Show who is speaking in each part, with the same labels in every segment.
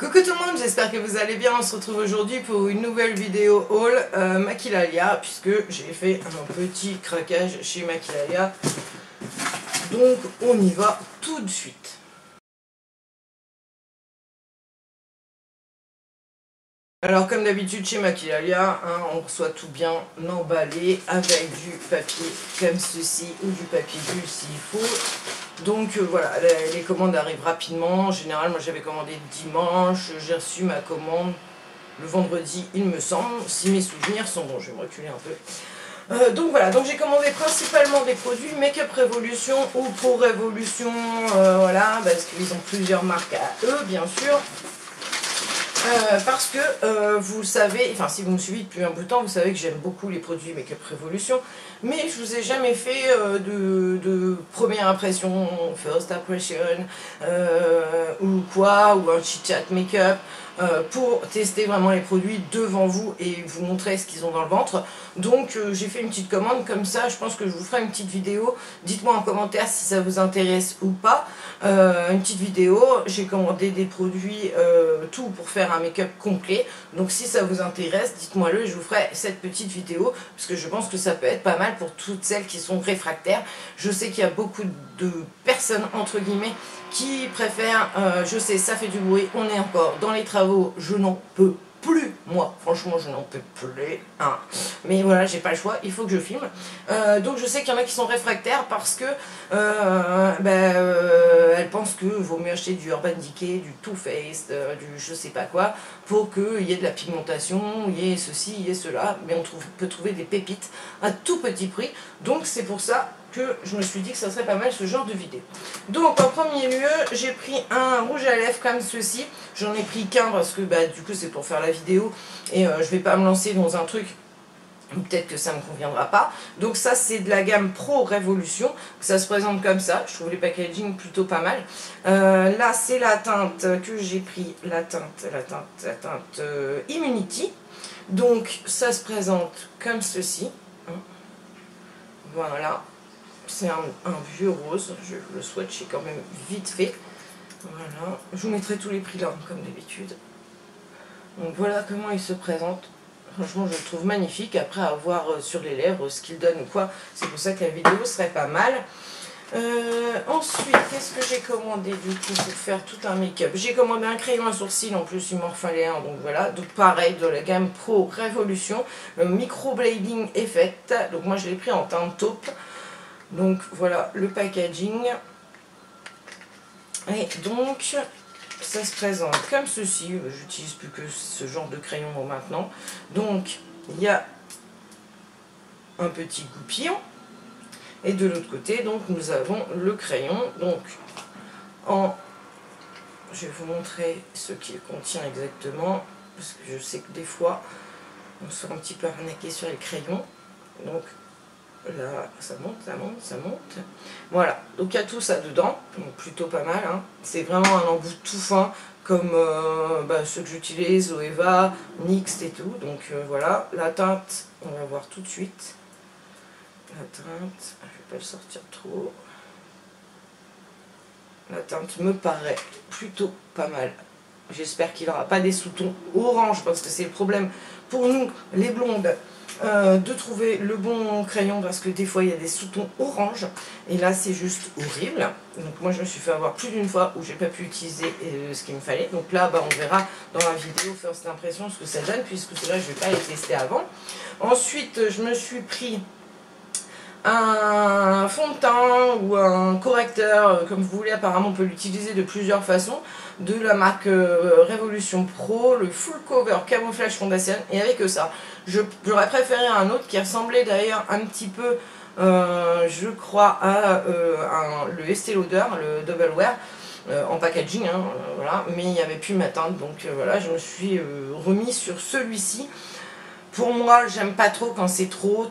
Speaker 1: Coucou tout le monde, j'espère que vous allez bien. On se retrouve aujourd'hui pour une nouvelle vidéo haul Maquilalia, puisque j'ai fait un petit craquage chez Maquilalia. Donc on y va tout de suite. Alors comme d'habitude chez Maquilalia, on reçoit tout bien emballé avec du papier comme ceci ou du papier bulle s'il faut. Donc voilà, les commandes arrivent rapidement. En général, moi j'avais commandé dimanche, j'ai reçu ma commande le vendredi il me semble, si mes souvenirs sont bons. Je vais me reculer un peu. Donc voilà, donc j'ai commandé principalement des produits Make-up Revolution ou Pro Revolution, voilà, parce qu'ils ont plusieurs marques à eux bien sûr. Parce que vous le savez, enfin si vous me suivez depuis un bout de temps, vous savez que j'aime beaucoup les produits Make-up Revolution, mais je vous ai jamais fait de première impression, first impression, ou quoi, ou un chit-chat make-up, pour tester vraiment les produits devant vous et vous montrer ce qu'ils ont dans le ventre. Donc j'ai fait une petite commande comme ça, je pense que je vous ferai une petite vidéo, dites-moi en commentaire si ça vous intéresse ou pas. Une petite vidéo, j'ai commandé des produits, tout pour faire un make-up complet, donc si ça vous intéresse, dites-moi le, je vous ferai cette petite vidéo, parce que je pense que ça peut être pas mal pour toutes celles qui sont réfractaires. Je sais qu'il y a beaucoup de personnes, entre guillemets, qui préfèrent, je sais, ça fait du bruit, on est encore dans les travaux, je n'en peux plus, moi, franchement je n'en peux plus, hein. Mais voilà, j'ai pas le choix, il faut que je filme. Donc je sais qu'il y en a qui sont réfractaires parce que elles pensent qu'il vaut mieux acheter du Urban Decay, du Too Faced, du je sais pas quoi, pour qu'il y ait de la pigmentation, il y ait ceci, il y ait cela, mais on peut trouver des pépites à tout petit prix, donc c'est pour ça que je me suis dit que ça serait pas mal ce genre de vidéo. Donc en premier lieu, j'ai pris un rouge à lèvres comme ceci. J'en ai pris qu'un parce que du coup c'est pour faire la vidéo et je vais pas me lancer dans un truc, peut-être que ça ne me conviendra pas. Donc ça c'est de la gamme Pro Revolution, ça se présente comme ça, je trouve les packaging plutôt pas mal. Là c'est la teinte que j'ai pris, la teinte Immunity. Donc ça se présente comme ceci, voilà. C'est un vieux rose, je le swatcher quand même vite fait. Voilà, je vous mettrai tous les prix là, comme d'habitude. Donc voilà comment il se présente. Franchement, je le trouve magnifique. Après, à voir sur les lèvres ce qu'il donne ou quoi. C'est pour ça que la vidéo serait pas mal. Ensuite, qu'est-ce que j'ai commandé du coup pour faire tout un make-up? J'ai commandé un crayon à sourcils, en plus il m'en fallait un, donc voilà. Donc pareil, de la gamme Pro Revolution, le Microblading Effect. Donc moi je l'ai pris en teinte taupe. Donc voilà le packaging. Et donc ça se présente comme ceci. J'utilise plus que ce genre de crayon maintenant. Donc il y a un petit goupillon. Et de l'autre côté, donc nous avons le crayon. Donc je vais vous montrer ce qu'il contient exactement. Parce que je sais que des fois on se fait un petit peu arnaquer sur les crayons. Donc là, ça monte, ça monte, ça monte. Voilà, donc il y a tout ça dedans, donc plutôt pas mal, hein. C'est vraiment un embout tout fin, comme ceux que j'utilise, Zoeva, NYX et tout. Donc voilà, la teinte, on va voir tout de suite. La teinte, je vais pas le sortir trop. La teinte me paraît plutôt pas mal. J'espère qu'il n'aura pas des sous-tons orange, parce que c'est le problème pour nous, les blondes, de trouver le bon crayon, parce que des fois il y a des sous-tons orange et là c'est juste horrible. Donc moi je me suis fait avoir plus d'une fois où j'ai pas pu utiliser ce qu'il me fallait. Donc là on verra dans la vidéo first impression ce que ça donne, puisque cela je vais pas les tester avant. Ensuite je me suis pris un fond de teint ou un correcteur, comme vous voulez. Apparemment on peut l'utiliser de plusieurs façons, de la marque Revolution Pro, le Full Cover Camouflage Foundation. Et avec ça, j'aurais préféré un autre qui ressemblait d'ailleurs un petit peu, je crois, à le Estée Lauder, le Double Wear, en packaging, hein, voilà. Mais il n'y avait plus ma teinte, donc voilà, je me suis remis sur celui-ci. Pour moi, j'aime pas trop quand c'est trop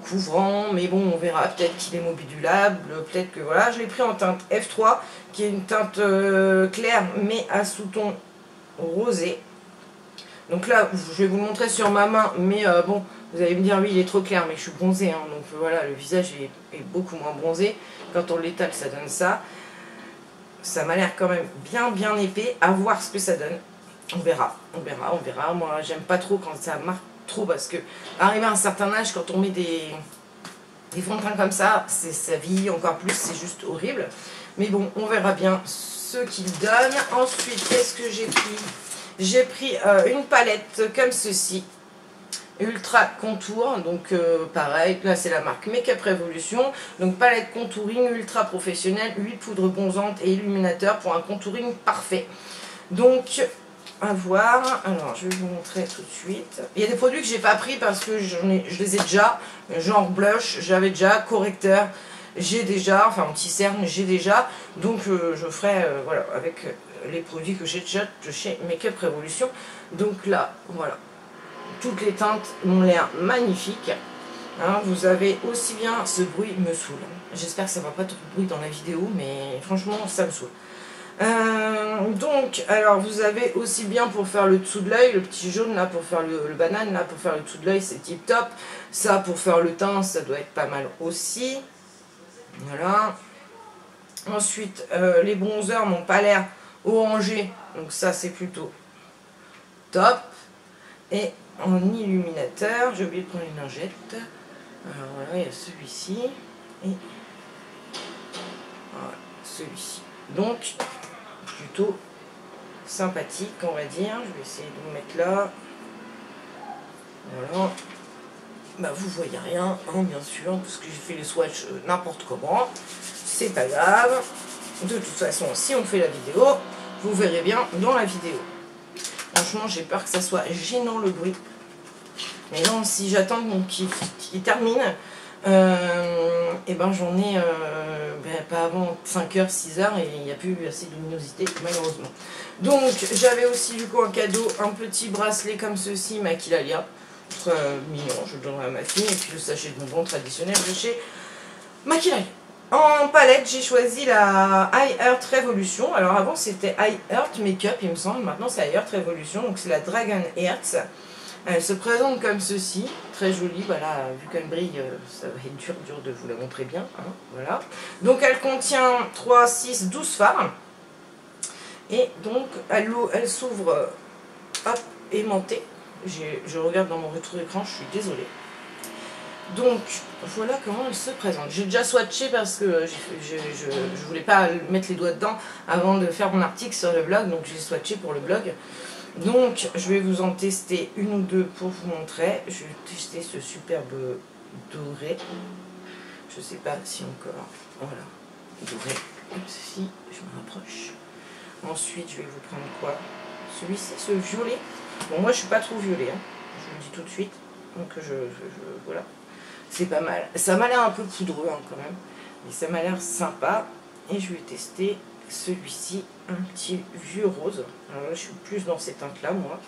Speaker 1: couvrant, mais bon, on verra, peut-être qu'il est modulable, peut-être que voilà. Je l'ai pris en teinte F3, qui est une teinte claire, mais à sous-ton rosé. Donc là, je vais vous le montrer sur ma main, mais bon, vous allez me dire, oui, il est trop clair, mais je suis bronzée, hein, donc voilà, le visage est beaucoup moins bronzé. Quand on l'étale, ça donne ça. Ça m'a l'air quand même bien épais, à voir ce que ça donne. On verra, on verra, on verra. Moi, j'aime pas trop quand ça marque trop parce que, arrivé à un certain âge, quand on met des fonds de teint comme ça vieillit encore plus, c'est juste horrible. Mais bon, on verra bien ce qu'il donne. Ensuite, qu'est-ce que j'ai pris? J'ai pris une palette comme ceci, Ultra Contour, donc pareil, là c'est la marque Make-up Revolution, donc palette contouring ultra professionnelle, 8 poudres bronzantes et illuminateur pour un contouring parfait. Donc à voir, alors je vais vous montrer tout de suite. Il y a des produits que j'ai pas pris parce que je les ai déjà, genre blush, j'avais déjà, correcteur, j'ai déjà, enfin anti-cerne, j'ai déjà, donc je ferai voilà, avec les produits que j'ai déjà de chez Make-up Revolution. Donc là, voilà, toutes les teintes m'ont l'air magnifiques. Hein, vous avez aussi bien, ce bruit me saoule. J'espère que ça va pas trop de bruit dans la vidéo, mais franchement ça me saoule. Donc, alors vous avez aussi bien pour faire le dessous de l'œil, le petit jaune là pour faire le banane, là pour faire le dessous de l'œil, c'est tip top. Ça pour faire le teint, ça doit être pas mal aussi. Voilà. Ensuite, les bronzers n'ont pas l'air orangé, donc ça c'est plutôt top. Et en illuminateur, j'ai oublié de prendre une lingette. Alors voilà, il y a celui-ci et voilà, celui-ci. Donc, plutôt sympathique, on va dire. Je vais essayer de vous mettre là. Voilà. Bah, vous voyez rien, hein, bien sûr, parce que j'ai fait les swatchs n'importe comment. C'est pas grave. De toute façon, si on fait la vidéo, vous verrez bien dans la vidéo. Franchement, j'ai peur que ça soit gênant le bruit. Mais non, si j'attends qu'il termine, et ben j'en ai pas avant 5h, 6h et il n'y a plus assez de luminosité malheureusement. Donc j'avais aussi du coup un cadeau, un petit bracelet comme ceci, Maquillalia, très mignon, je le donnerai à ma fille, et puis le sachet de bonbons traditionnel de chez Maquillalia. En palette, j'ai choisi la High Earth Revolution. Alors avant c'était High Earth Makeup il me semble, maintenant c'est High Earth Revolution, donc c'est la Dragon Hearts. Elle se présente comme ceci, très jolie, voilà, vu qu'elle brille, ça va être dur de vous la montrer bien, hein, voilà. Donc elle contient 3, 6, 12 fards, et donc elle s'ouvre, hop, aimantée. Je regarde dans mon retour d'écran, je suis désolée. Donc voilà comment elle se présente. J'ai déjà swatché parce que je voulais pas mettre les doigts dedans avant de faire mon article sur le blog, donc j'ai swatché pour le blog. Donc je vais vous en tester une ou deux pour vous montrer. Je vais tester ce superbe doré. Je sais pas si encore. Voilà, doré. Comme ceci, je me rapproche. Ensuite, je vais vous prendre quoi? Celui-ci, ce violet. Bon, moi je suis pas trop violet, hein. Je vous le dis tout de suite. Donc voilà. C'est pas mal. Ça m'a l'air un peu poudreux hein, quand même. Mais ça m'a l'air sympa. Et je vais tester celui-ci, un petit vieux rose. Alors là, je suis plus dans ces teintes-là, moi.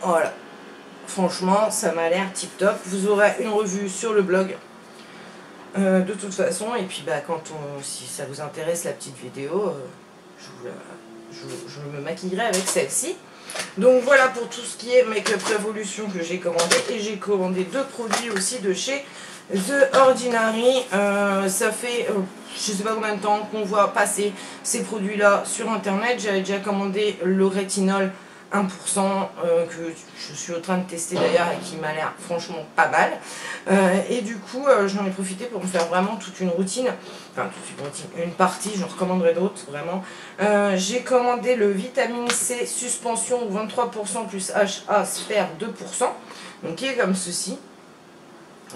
Speaker 1: Voilà. Franchement, ça m'a l'air tip top. Vous aurez une revue sur le blog. De toute façon, et puis bah, si ça vous intéresse la petite vidéo, je me maquillerai avec celle-ci. Donc voilà pour tout ce qui est Make-up Revolution que j'ai commandé. Et j'ai commandé deux produits aussi de chez The Ordinary. Ça fait je sais pas combien de temps qu'on voit passer ces produits là sur internet. J'avais déjà commandé le rétinol 1% que je suis en train de tester d'ailleurs et qui m'a l'air franchement pas mal. Et du coup j'en ai profité pour me faire vraiment toute une routine, enfin toute une routine, une partie, j'en recommanderai d'autres vraiment. J'ai commandé le vitamine C suspension 23% plus HA sphère 2%, donc qui est comme ceci.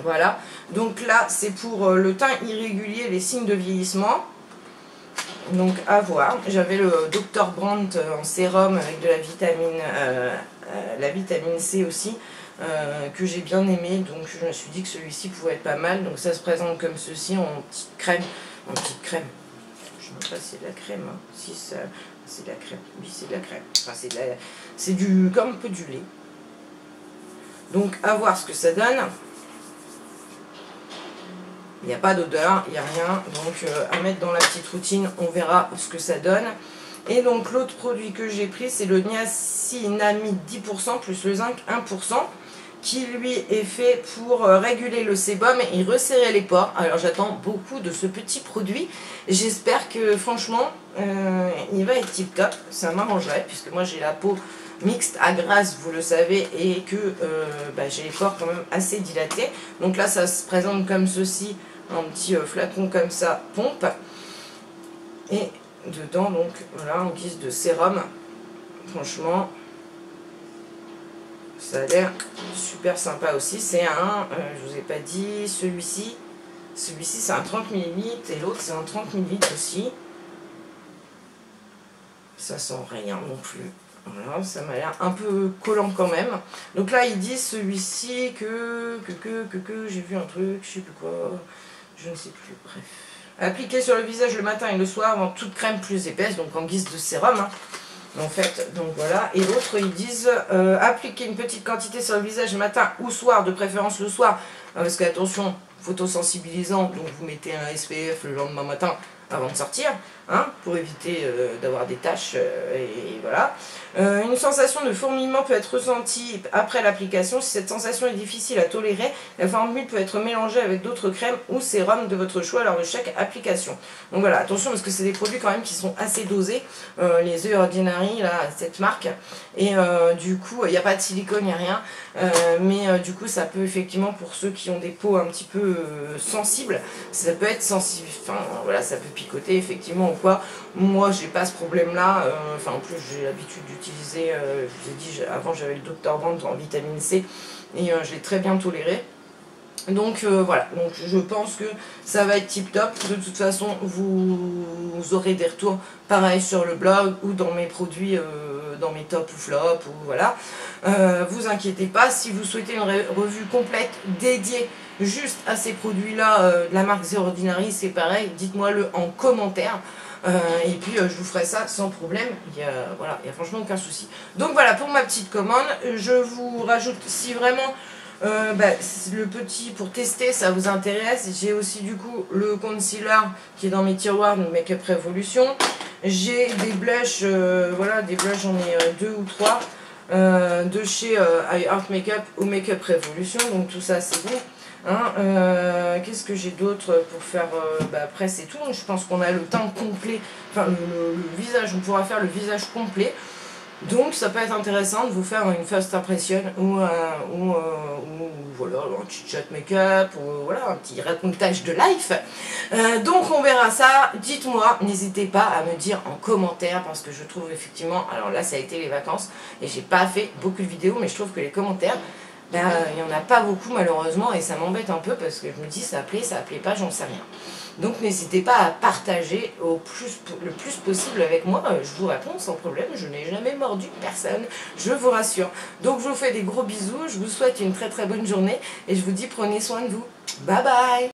Speaker 1: Voilà, donc là c'est pour le teint irrégulier, les signes de vieillissement. Donc à voir. J'avais le Dr Brandt en sérum avec de la vitamine C aussi, que j'ai bien aimé, donc je me suis dit que celui-ci pouvait être pas mal. Donc ça se présente comme ceci en petite crème. Je ne sais pas si c'est de la crème, hein. Si c'est de la crème, oui c'est de la crème. Enfin c'est comme un peu du lait. Donc à voir ce que ça donne. Il n'y a pas d'odeur, il n'y a rien, donc à mettre dans la petite routine, on verra ce que ça donne. Et donc l'autre produit que j'ai pris, c'est le niacinamide 10% plus le zinc 1%. qui lui est fait pour réguler le sébum et resserrer les pores. Alors j'attends beaucoup de ce petit produit. J'espère que franchement il va être tip top. Ça m'arrangerait puisque moi j'ai la peau mixte à grasse, vous le savez, et que j'ai les pores quand même assez dilatés. Donc là ça se présente comme ceci, un petit flacon comme ça, pompe. Et dedans donc voilà en guise de sérum. Franchement ça a l'air super sympa aussi. C'est un, je vous ai pas dit, celui-ci c'est un 30 ml et l'autre c'est un 30 ml aussi. Ça sent rien non plus. Voilà, ça m'a l'air un peu collant quand même. Donc là ils disent celui-ci que j'ai vu un truc, je sais plus quoi, je ne sais plus, bref. Appliquer sur le visage le matin et le soir avant toute crème plus épaisse, donc en guise de sérum. Hein. En fait, donc voilà. Et l'autre, ils disent appliquer une petite quantité sur le visage matin ou soir, de préférence le soir, parce que attention, photosensibilisant, donc vous mettez un SPF le lendemain matin avant de sortir, hein, pour éviter d'avoir des taches, et voilà. Une sensation de fourmillement peut être ressentie après l'application. Si cette sensation est difficile à tolérer, la formule peut être mélangée avec d'autres crèmes ou sérums de votre choix lors de chaque application. Donc voilà, attention parce que c'est des produits quand même qui sont assez dosés, les The Ordinary, là, cette marque, et du coup, il n'y a pas de silicone, il n'y a rien, mais du coup, ça peut effectivement, pour ceux qui ont des peaux un petit peu sensibles, ça peut être sensible, enfin voilà, ça peut picoter effectivement ou quoi. Moi j'ai pas ce problème là, enfin en plus j'ai l'habitude d'utiliser, je vous ai dit avant j'avais le Dr. Brandt en vitamine C et je l'ai très bien toléré. Donc voilà, donc je pense que ça va être tip top. De toute façon vous aurez des retours pareil sur le blog ou dans mes produits, dans mes top ou flop, ou voilà. Vous inquiétez pas, si vous souhaitez une revue complète dédiée juste à ces produits là de la marque The Ordinary, c'est pareil, dites-moi le en commentaire. Et puis je vous ferai ça sans problème, voilà, il n'y a franchement aucun souci. Donc voilà pour ma petite commande. Je vous rajoute, si vraiment le petit pour tester ça vous intéresse, j'ai aussi du coup le concealer qui est dans mes tiroirs de Make Up Revolution. J'ai des blushs, voilà, des blushs, j'en ai 2 ou 3 de chez Art Makeup ou Make Up Revolution, donc tout ça c'est bon. Hein, qu'est-ce que j'ai d'autre pour faire, après c'est tout, je pense qu'on a le teint complet, enfin le visage, on pourra faire le visage complet, donc ça peut être intéressant de vous faire une first impression ou voilà, un petit chat make-up, ou voilà, un petit racontage de life. Donc on verra ça, dites-moi, n'hésitez pas à me dire en commentaire, parce que je trouve effectivement, alors là ça a été les vacances et j'ai pas fait beaucoup de vidéos, mais je trouve que les commentaires, il n'y en a pas beaucoup malheureusement et ça m'embête un peu parce que je me dis ça plaît pas, j'en sais rien. Donc n'hésitez pas à partager le plus possible avec moi, je vous réponds sans problème, je n'ai jamais mordu personne, je vous rassure. Donc je vous fais des gros bisous, je vous souhaite une très très bonne journée et je vous dis prenez soin de vous. Bye bye.